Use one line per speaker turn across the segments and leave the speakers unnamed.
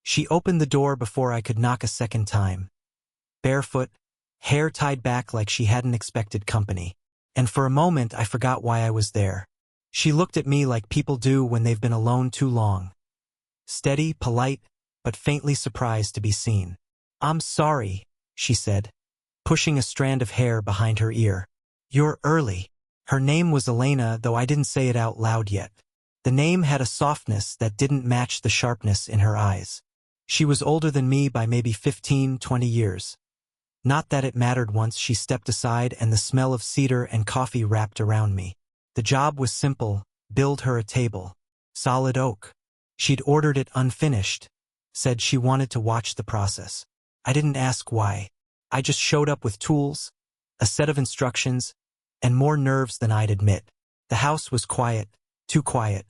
She opened the door before I could knock a second time. Barefoot, hair tied back like she hadn't expected company. And for a moment I forgot why I was there. She looked at me like people do when they've been alone too long. Steady, polite, but faintly surprised to be seen. "I'm sorry," she said, pushing a strand of hair behind her ear. "You're early." Her name was Elena, though I didn't say it out loud yet. The name had a softness that didn't match the sharpness in her eyes. She was older than me by maybe 15, 20 years. Not that it mattered once she stepped aside and the smell of cedar and coffee wrapped around me. The job was simple: build her a table. Solid oak. She'd ordered it unfinished. Said she wanted to watch the process. I didn't ask why. I just showed up with tools, a set of instructions, and more nerves than I'd admit. The house was quiet, too quiet.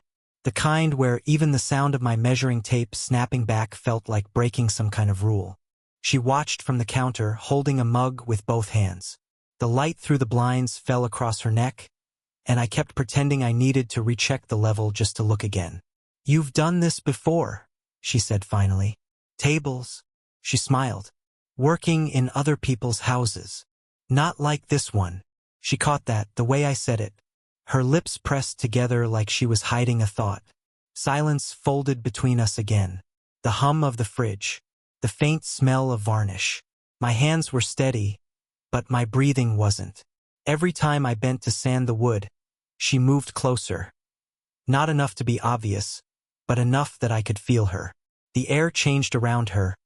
The kind where even the sound of my measuring tape snapping back felt like breaking some kind of rule. She watched from the counter, holding a mug with both hands. The light through the blinds fell across her neck, and I kept pretending I needed to recheck the level just to look again. "You've done this before," she said finally. "Tables." She smiled. "Working in other people's houses. Not like this one." She caught that, the way I said it. Her lips pressed together like she was hiding a thought. Silence folded between us again. The hum of the fridge. The faint smell of varnish. My hands were steady, but my breathing wasn't. Every time I bent to sand the wood, she moved closer. Not enough to be obvious, but enough that I could feel her. The air changed around her.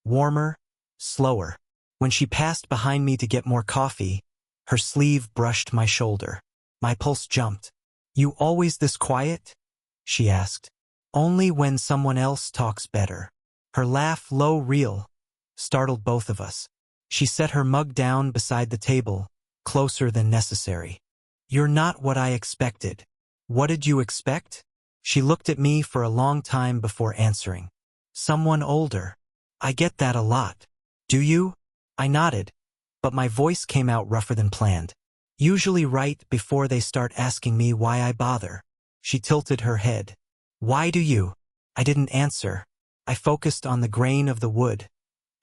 Warmer, slower. When she passed behind me to get more coffee, her sleeve brushed my shoulder. My pulse jumped. "You always this quiet?" she asked. "Only when someone else talks better." Her laugh, low, real, startled both of us. She set her mug down beside the table, closer than necessary. "You're not what I expected." "What did you expect?" She looked at me for a long time before answering. "Someone older." "I get that a lot." "Do you?" I nodded, but my voice came out rougher than planned. "Usually right before they start asking me why I bother." She tilted her head. "Why do you?" I didn't answer. I focused on the grain of the wood,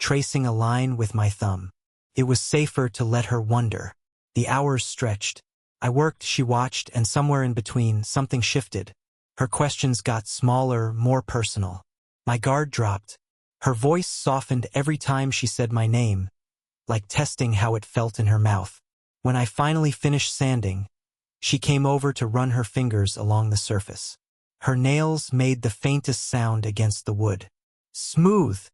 tracing a line with my thumb. It was safer to let her wonder. The hours stretched. I worked, she watched, and somewhere in between, something shifted. Her questions got smaller, more personal. My guard dropped. Her voice softened every time she said my name, like testing how it felt in her mouth. When I finally finished sanding, she came over to run her fingers along the surface. Her nails made the faintest sound against the wood. "Smooth,"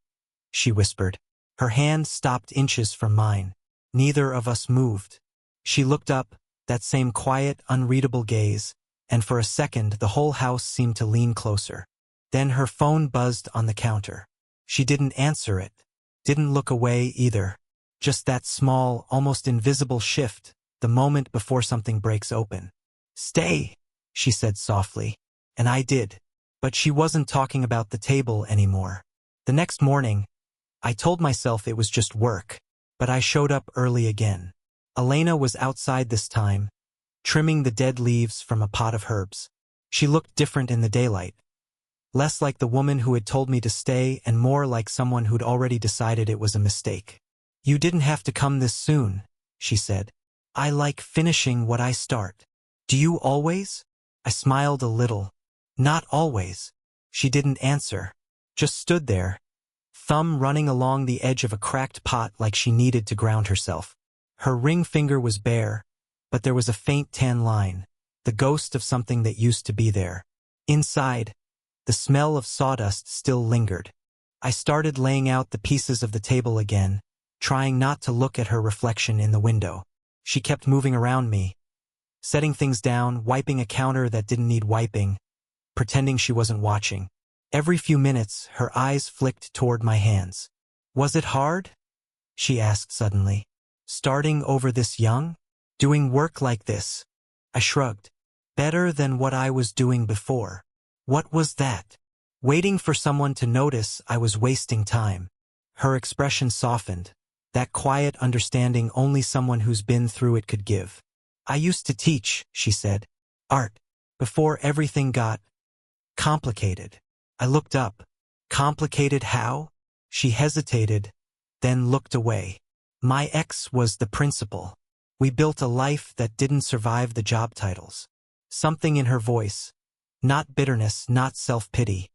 she whispered. Her hand stopped inches from mine. Neither of us moved. She looked up, that same quiet, unreadable gaze, and for a second the whole house seemed to lean closer. Then her phone buzzed on the counter. She didn't answer it. Didn't look away either. Just that small, almost invisible shift, the moment before something breaks open. "Stay," she said softly. And I did. But she wasn't talking about the table anymore. The next morning, I told myself it was just work, but I showed up early again. Elena was outside this time, trimming the dead leaves from a pot of herbs. She looked different in the daylight. Less like the woman who had told me to stay and more like someone who'd already decided it was a mistake. "You didn't have to come this soon," she said. "I like finishing what I start." "Do you always?" I smiled a little. "Not always." She didn't answer. Just stood there, thumb running along the edge of a cracked pot like she needed to ground herself. Her ring finger was bare, but there was a faint tan line, the ghost of something that used to be there. Inside, the smell of sawdust still lingered. I started laying out the pieces of the table again, trying not to look at her reflection in the window. She kept moving around me, setting things down, wiping a counter that didn't need wiping, pretending she wasn't watching. Every few minutes, her eyes flicked toward my hands. "Was it hard?" she asked suddenly. "Starting over this young? Doing work like this?" I shrugged. "Better than what I was doing before." "What was that?" Waiting for someone to notice I was wasting time. Her expression softened, that quiet understanding only someone who's been through it could give. "I used to teach," she said. "Art. Before everything got complicated." I looked up. Complicated how? She hesitated, then looked away. My ex was the principal. We built a life that didn't survive the job titles. Something in her voice, not bitterness, not self-pity,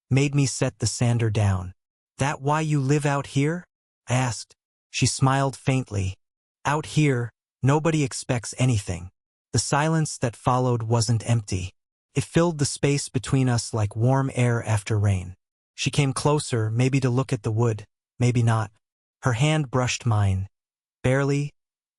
made me set the sander down. That why you live out here? I asked. She smiled faintly. Out here, nobody expects anything. The silence that followed wasn't empty. It filled the space between us like warm air after rain. She came closer, maybe to look at the wood, maybe not. Her hand brushed mine. Barely,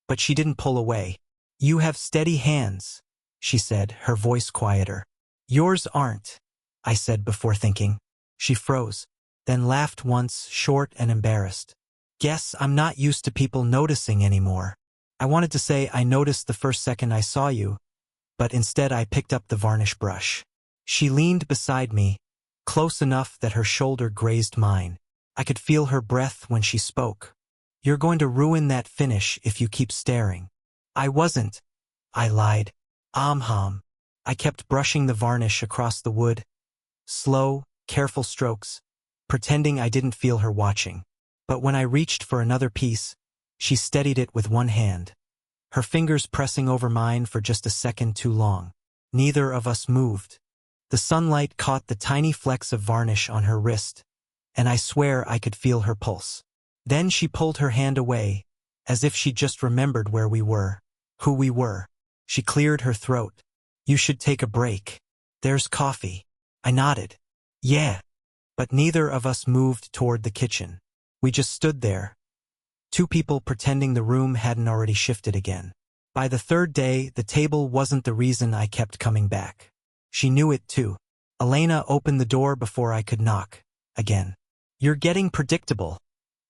but she didn't pull away. You have steady hands, she said, her voice quieter. Yours aren't, I said before thinking. She froze, then laughed once, short and embarrassed. Guess I'm not used to people noticing anymore. I wanted to say I noticed the first second I saw you, but instead I picked up the varnish brush. She leaned beside me, close enough that her shoulder grazed mine. I could feel her breath when she spoke. You're going to ruin that finish if you keep staring. I wasn't, I lied. I kept brushing the varnish across the wood. Slow, careful strokes, pretending I didn't feel her watching. But when I reached for another piece, she steadied it with one hand, her fingers pressing over mine for just a second too long. Neither of us moved. The sunlight caught the tiny flecks of varnish on her wrist, and I swear I could feel her pulse. Then she pulled her hand away, as if she just remembered where we were, who we were. She cleared her throat. You should take a break. There's coffee. I nodded. Yeah. But neither of us moved toward the kitchen. We just stood there, two people pretending the room hadn't already shifted again. By the third day, the table wasn't the reason I kept coming back. She knew it too. Elena opened the door before I could knock. Again. You're getting predictable,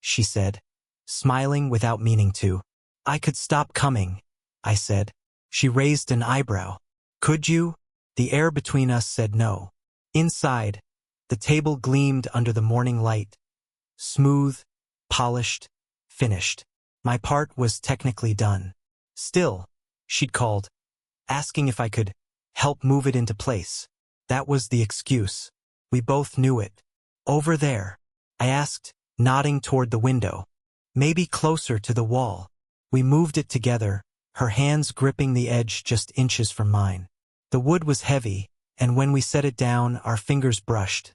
she said, smiling without meaning to. I could stop coming, I said. She raised an eyebrow. Could you? The air between us said no. Inside, the table gleamed under the morning light. Smooth, polished, finished. My part was technically done. Still, she'd called, asking if I could help move it into place. That was the excuse. We both knew it. Over there, I asked, nodding toward the window. Maybe closer to the wall. We moved it together, her hands gripping the edge just inches from mine. The wood was heavy, and when we set it down, our fingers brushed.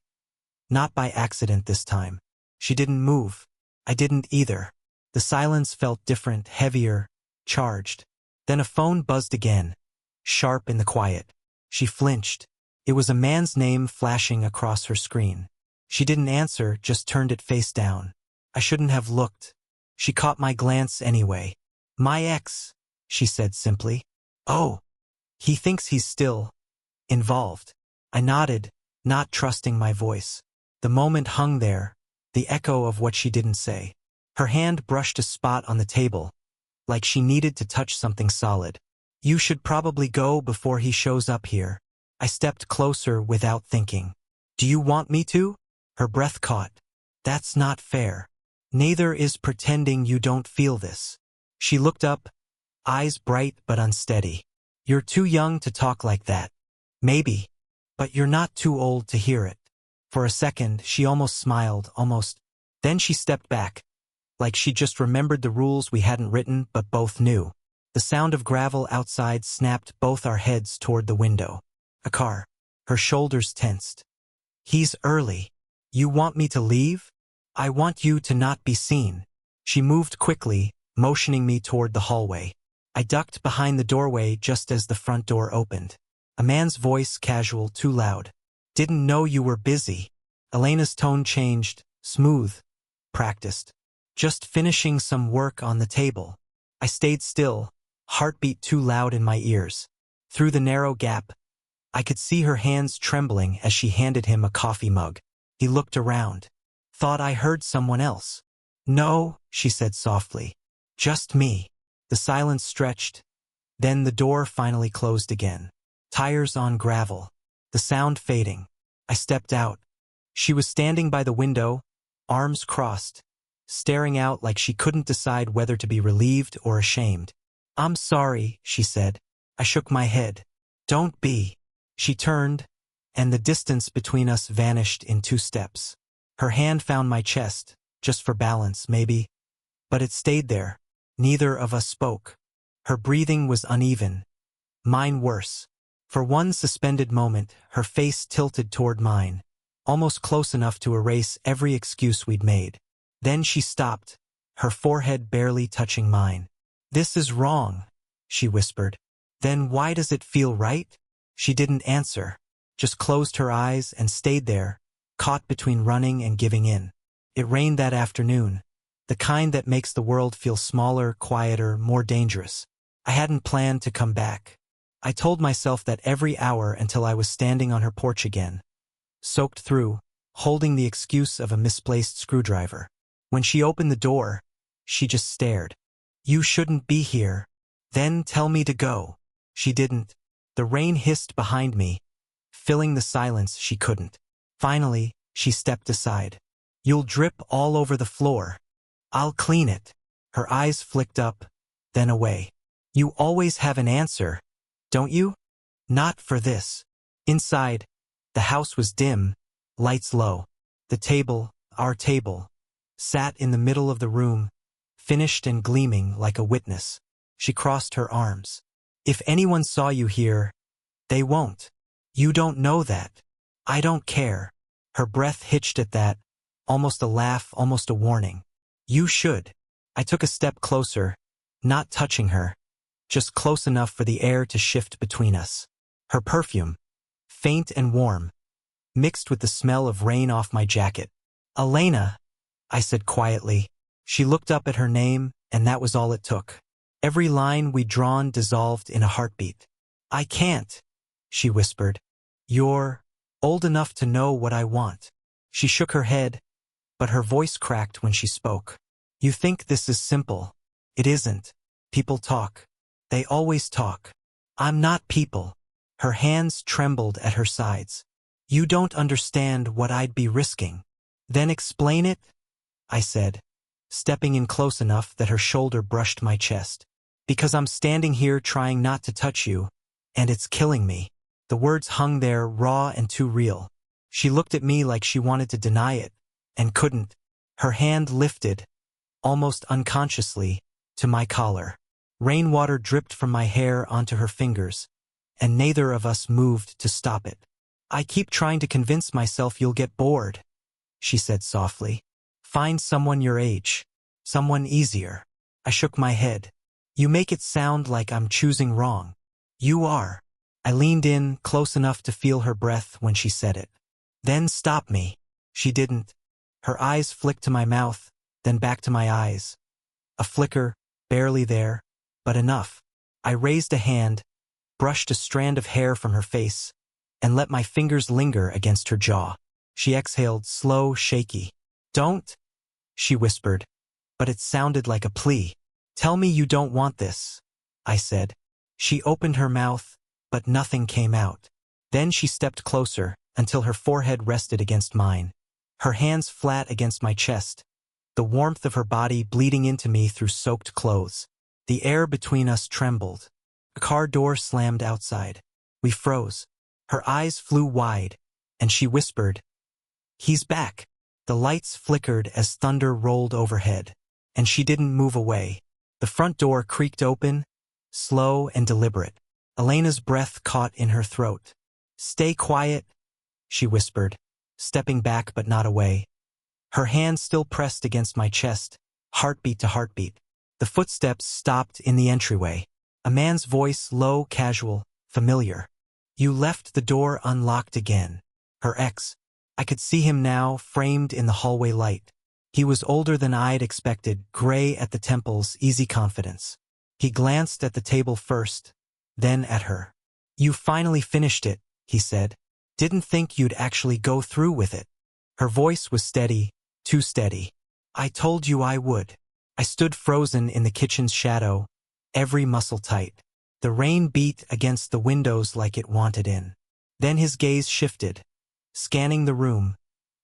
Not by accident this time. She didn't move. I didn't either. The silence felt different, heavier, charged. Then a phone buzzed again, sharp in the quiet. She flinched. It was a man's name flashing across her screen. She didn't answer, just turned it face down. I shouldn't have looked. She caught my glance anyway. My ex, she said simply. Oh, he thinks he's still involved. I nodded, not trusting my voice. The moment hung there, the echo of what she didn't say. Her hand brushed a spot on the table, like she needed to touch something solid. You should probably go before he shows up here. I stepped closer without thinking. Do you want me to? Her breath caught. That's not fair. Neither is pretending you don't feel this. She looked up, eyes bright but unsteady. You're too young to talk like that. Maybe. But you're not too old to hear it. For a second, she almost smiled, almost. Then she stepped back, like she just remembered the rules we hadn't written but both knew. The sound of gravel outside snapped both our heads toward the window. A car. Her shoulders tensed. He's early. You want me to leave? I want you to not be seen. She moved quickly, motioning me toward the hallway. I ducked behind the doorway just as the front door opened. A man's voice, casual, too loud. Didn't know you were busy. Elena's tone changed, smooth, practiced. Just finishing some work on the table. I stayed still, heartbeat too loud in my ears. Through the narrow gap, I could see her hands trembling as she handed him a coffee mug. He looked around. Thought I heard someone else. No, she said softly. Just me. The silence stretched. Then the door finally closed again. Tires on gravel. The sound fading. I stepped out. She was standing by the window, arms crossed, staring out like she couldn't decide whether to be relieved or ashamed. I'm sorry, she said. I shook my head. Don't be. She turned, and the distance between us vanished in 2 steps. Her hand found my chest, just for balance, maybe. But it stayed there. Neither of us spoke. Her breathing was uneven. Mine worse. For one suspended moment, her face tilted toward mine, almost close enough to erase every excuse we'd made. Then she stopped, her forehead barely touching mine. "This is wrong," she whispered. "Then why does it feel right?" She didn't answer, just closed her eyes and stayed there, caught between running and giving in. It rained that afternoon, the kind that makes the world feel smaller, quieter, more dangerous. I hadn't planned to come back. I told myself that every hour until I was standing on her porch again, soaked through, holding the excuse of a misplaced screwdriver. When she opened the door, she just stared. "You shouldn't be here." "Then tell me to go." She didn't. The rain hissed behind me, filling the silence she couldn't. Finally, she stepped aside. "You'll drip all over the floor. I'll clean it." Her eyes flicked up, then away. "You always have an answer, don't you?" "Not for this." Inside, the house was dim, lights low. The table, our table, sat in the middle of the room, finished and gleaming like a witness. She crossed her arms. "If anyone saw you here, they won't. You don't know that. I don't care." Her breath hitched at that, almost a laugh, almost a warning. "You should." I took a step closer, not touching her, just close enough for the air to shift between us. Her perfume, faint and warm, mixed with the smell of rain off my jacket. "Elena," I said quietly. She looked up at her name, and that was all it took. Every line we'd drawn dissolved in a heartbeat. "I can't," she whispered. "You're old enough to know what I want." She shook her head, but her voice cracked when she spoke. "You think this is simple. It isn't. People talk. They always talk. I'm not people." Her hands trembled at her sides. "You don't understand what I'd be risking." "Then explain it," I said, stepping in close enough that her shoulder brushed my chest. "Because I'm standing here trying not to touch you, and it's killing me." The words hung there, raw and too real. She looked at me like she wanted to deny it, and couldn't. Her hand lifted, almost unconsciously, to my collar. Rainwater dripped from my hair onto her fingers, and neither of us moved to stop it. "I keep trying to convince myself you'll get bored," she said softly. "Find someone your age. Someone easier." I shook my head. "You make it sound like I'm choosing wrong." "You are." I leaned in, close enough to feel her breath when she said it. "Then stop me." She didn't. Her eyes flicked to my mouth, then back to my eyes. A flicker, barely there, but enough. I raised a hand, brushed a strand of hair from her face, and let my fingers linger against her jaw. She exhaled, slow, shaky. "Don't," she whispered, but it sounded like a plea. "Tell me you don't want this," I said. She opened her mouth, but nothing came out. Then she stepped closer, until her forehead rested against mine, her hands flat against my chest, the warmth of her body bleeding into me through soaked clothes. The air between us trembled. A car door slammed outside. We froze. Her eyes flew wide, and she whispered, "He's back." The lights flickered as thunder rolled overhead, and she didn't move away. The front door creaked open, slow and deliberate. Elena's breath caught in her throat. "Stay quiet," she whispered, stepping back but not away. Her hand still pressed against my chest, heartbeat to heartbeat. The footsteps stopped in the entryway. A man's voice, low, casual, familiar. "You left the door unlocked again." Her ex. I could see him now, framed in the hallway light. He was older than I'd expected, gray at the temples, easy confidence. He glanced at the table first, then at her. "You finally finished it," he said. "Didn't think you'd actually go through with it." Her voice was steady, too steady. "I told you I would." I stood frozen in the kitchen's shadow, every muscle tight. The rain beat against the windows like it wanted in. Then his gaze shifted, scanning the room,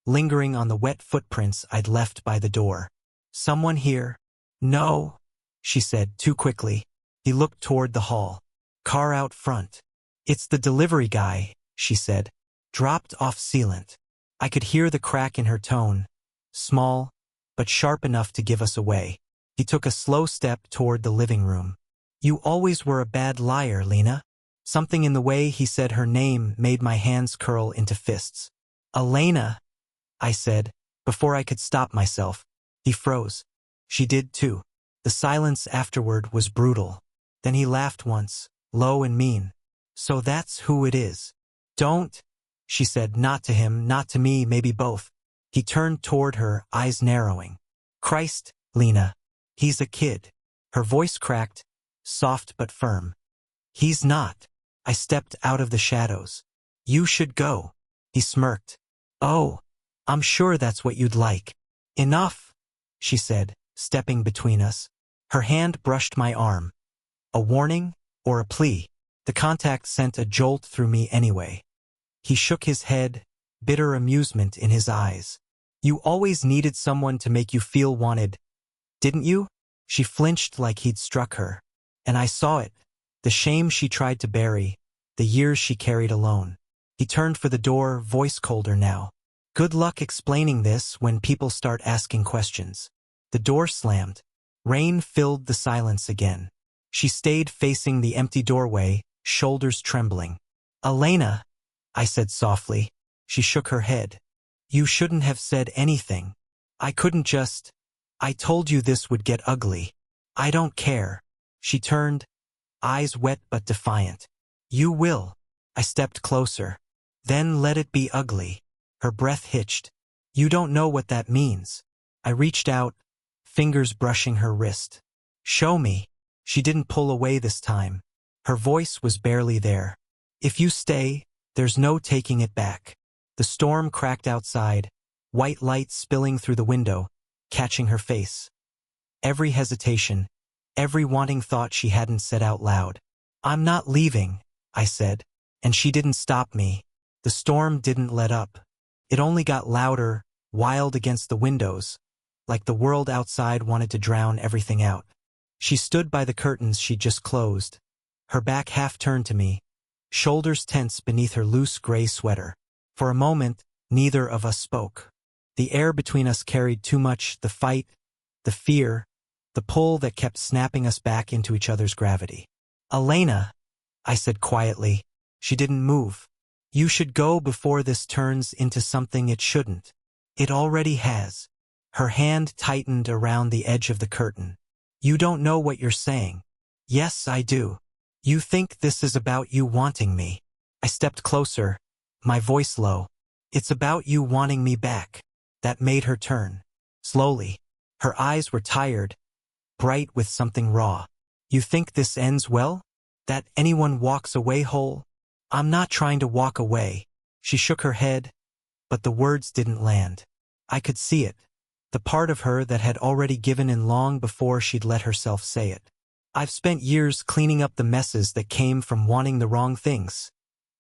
lingering on the wet footprints I'd left by the door. "Someone here?" "No," she said too quickly. He looked toward the hall. "Car out front." "It's the delivery guy," she said. "Dropped off sealant." I could hear the crack in her tone, small, but sharp enough to give us away. He took a slow step toward the living room. You always were a bad liar, Lena. Something in the way he said her name made my hands curl into fists. Elena, I said, before I could stop myself. He froze. She did too. The silence afterward was brutal. Then he laughed once, low and mean. So that's who it is. Don't, she said, not to him, not to me, maybe both. He turned toward her, eyes narrowing. Christ, Lena. He's a kid. Her voice cracked, soft but firm. He's not. I stepped out of the shadows. You should go. He smirked. Oh, I'm sure that's what you'd like. Enough, she said, stepping between us. Her hand brushed my arm. A warning or a plea? The contact sent a jolt through me anyway. He shook his head, bitter amusement in his eyes. You always needed someone to make you feel wanted, didn't you? She flinched like he'd struck her. And I saw it. The shame she tried to bury, the years she carried alone. He turned for the door, voice colder now. Good luck explaining this when people start asking questions. The door slammed. Rain filled the silence again. She stayed facing the empty doorway, shoulders trembling. Elena, I said softly. She shook her head. You shouldn't have said anything. I couldn't just. I told you this would get ugly. I don't care. She turned, eyes wet but defiant. You will. I stepped closer. Then let it be ugly. Her breath hitched. You don't know what that means. I reached out, fingers brushing her wrist. Show me. She didn't pull away this time. Her voice was barely there. If you stay, there's no taking it back. The storm cracked outside, white light spilling through the window, catching her face. Every hesitation, every wanting thought she hadn't said out loud. I'm not leaving, I said, and she didn't stop me. The storm didn't let up. It only got louder, wild against the windows, like the world outside wanted to drown everything out. She stood by the curtains she'd just closed, her back half turned to me, shoulders tense beneath her loose gray sweater. For a moment, neither of us spoke. The air between us carried too much, the fight, the fear, the pull that kept snapping us back into each other's gravity. Elena, I said quietly. She didn't move. You should go before this turns into something it shouldn't. It already has. Her hand tightened around the edge of the curtain. You don't know what you're saying. Yes, I do. You think this is about you wanting me. I stepped closer, my voice low. It's about you wanting me back. That made her turn. Slowly. Her eyes were tired, bright with something raw. You think this ends well? That anyone walks away whole? I'm not trying to walk away. She shook her head, but the words didn't land. I could see it. The part of her that had already given in long before she'd let herself say it. I've spent years cleaning up the messes that came from wanting the wrong things,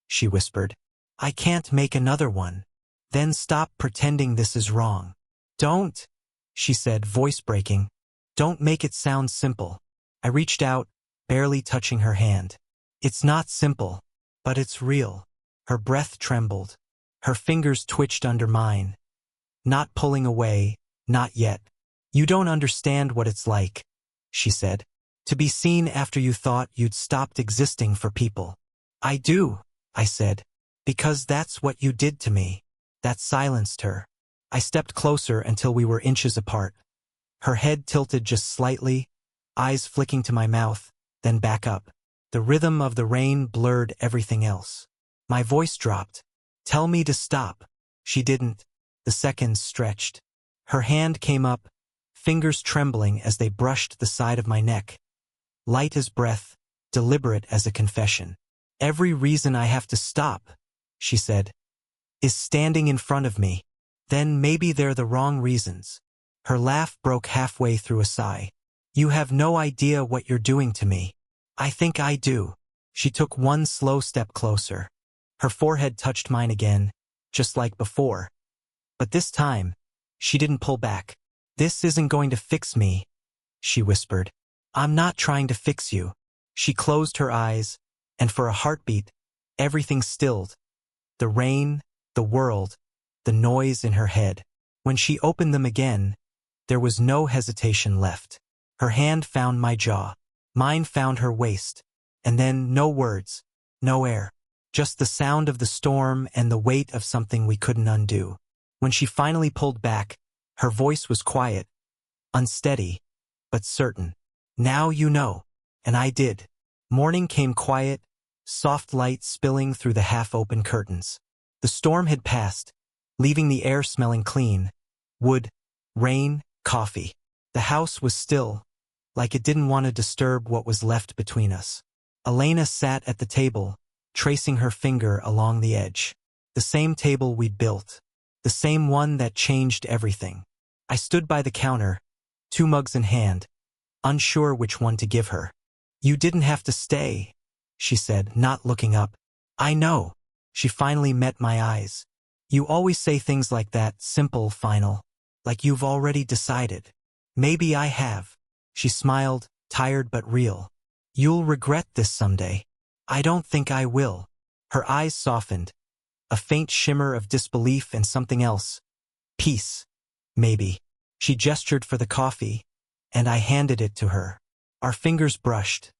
she whispered. I can't make another one. Then stop pretending this is wrong. Don't, she said, voice breaking. Don't make it sound simple. I reached out, barely touching her hand. It's not simple, but it's real. Her breath trembled. Her fingers twitched under mine. Not pulling away, not yet. You don't understand what it's like, she said. To be seen after you thought you'd stopped existing for people. I do, I said. Because that's what you did to me. That silenced her. I stepped closer until we were inches apart. Her head tilted just slightly, eyes flicking to my mouth, then back up. The rhythm of the rain blurred everything else. My voice dropped. Tell me to stop. She didn't. The seconds stretched. Her hand came up, fingers trembling as they brushed the side of my neck. Light as breath, deliberate as a confession. Every reason I have to stop, she said, is standing in front of me. Then maybe they're the wrong reasons. Her laugh broke halfway through a sigh. You have no idea what you're doing to me. I think I do. She took one slow step closer. Her forehead touched mine again, just like before. But this time, she didn't pull back. This isn't going to fix me, she whispered. I'm not trying to fix you. She closed her eyes, and for a heartbeat, everything stilled. The rain, the world, the noise in her head. When she opened them again, there was no hesitation left. Her hand found my jaw. Mine found her waist. And then no words, no air. Just the sound of the storm and the weight of something we couldn't undo. When she finally pulled back, her voice was quiet, unsteady, but certain. Now you know. And I did. Morning came quiet, soft light spilling through the half-open curtains. The storm had passed, leaving the air smelling clean. Wood, rain, coffee. The house was still, like it didn't want to disturb what was left between us. Elena sat at the table, tracing her finger along the edge. The same table we'd built. The same one that changed everything. I stood by the counter, 2 mugs in hand, unsure which one to give her. "You didn't have to stay," she said, not looking up. "I know." She finally met my eyes. "You always say things like that, simple, final. Like you've already decided." "Maybe I have." She smiled, tired but real. "You'll regret this someday." "I don't think I will." Her eyes softened, a faint shimmer of disbelief and something else. "Peace. Maybe." She gestured for the coffee, and I handed it to her. Our fingers brushed.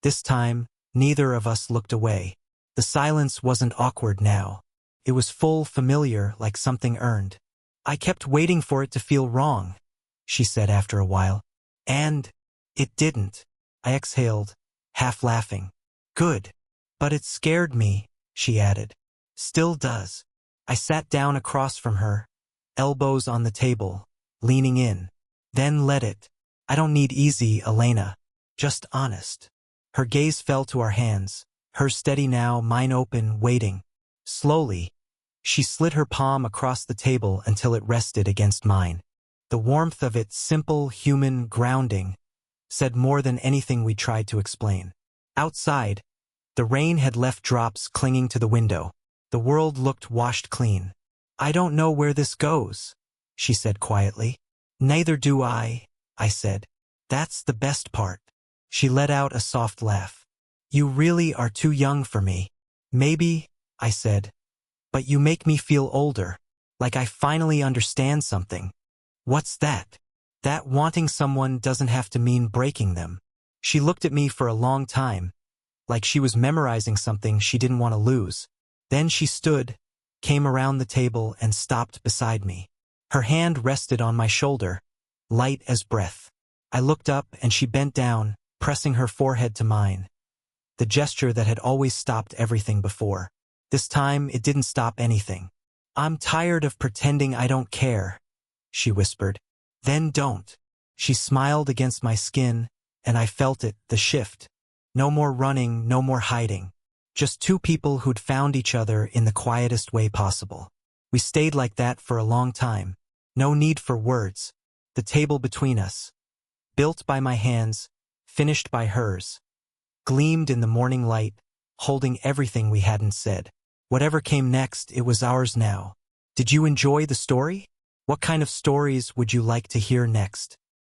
This time, neither of us looked away. The silence wasn't awkward now. It was full, familiar, like something earned. "I kept waiting for it to feel wrong," she said after a while. "And it didn't." I exhaled, half laughing. "Good. But it scared me," she added. "Still does." I sat down across from her, elbows on the table, leaning in. "Then let it. I don't need easy, Elena. Just honest." Her gaze fell to our hands, hers steady now, mine open, waiting. Slowly, she slid her palm across the table until it rested against mine. The warmth of it, simple, human, grounding, said more than anything we tried to explain. Outside, the rain had left drops clinging to the window. The world looked washed clean. "I don't know where this goes," she said quietly. "Neither do I," I said. "That's the best part." She let out a soft laugh. "You really are too young for me." "Maybe," I said. "But you make me feel older, like I finally understand something." "What's that?" "That wanting someone doesn't have to mean breaking them." She looked at me for a long time, like she was memorizing something she didn't want to lose. Then she stood, came around the table, and stopped beside me. Her hand rested on my shoulder, light as breath. I looked up and she bent down, pressing her forehead to mine. The gesture that had always stopped everything before. This time it didn't stop anything. "I'm tired of pretending I don't care," she whispered. "Then don't." She smiled against my skin, and I felt it, the shift. No more running, no more hiding. Just 2 people who'd found each other in the quietest way possible. We stayed like that for a long time. No need for words. The table between us, built by my hands, finished by hers, gleamed in the morning light, holding everything we hadn't said. Whatever came next, it was ours now. Did you enjoy the story? What kind of stories would you like to hear next?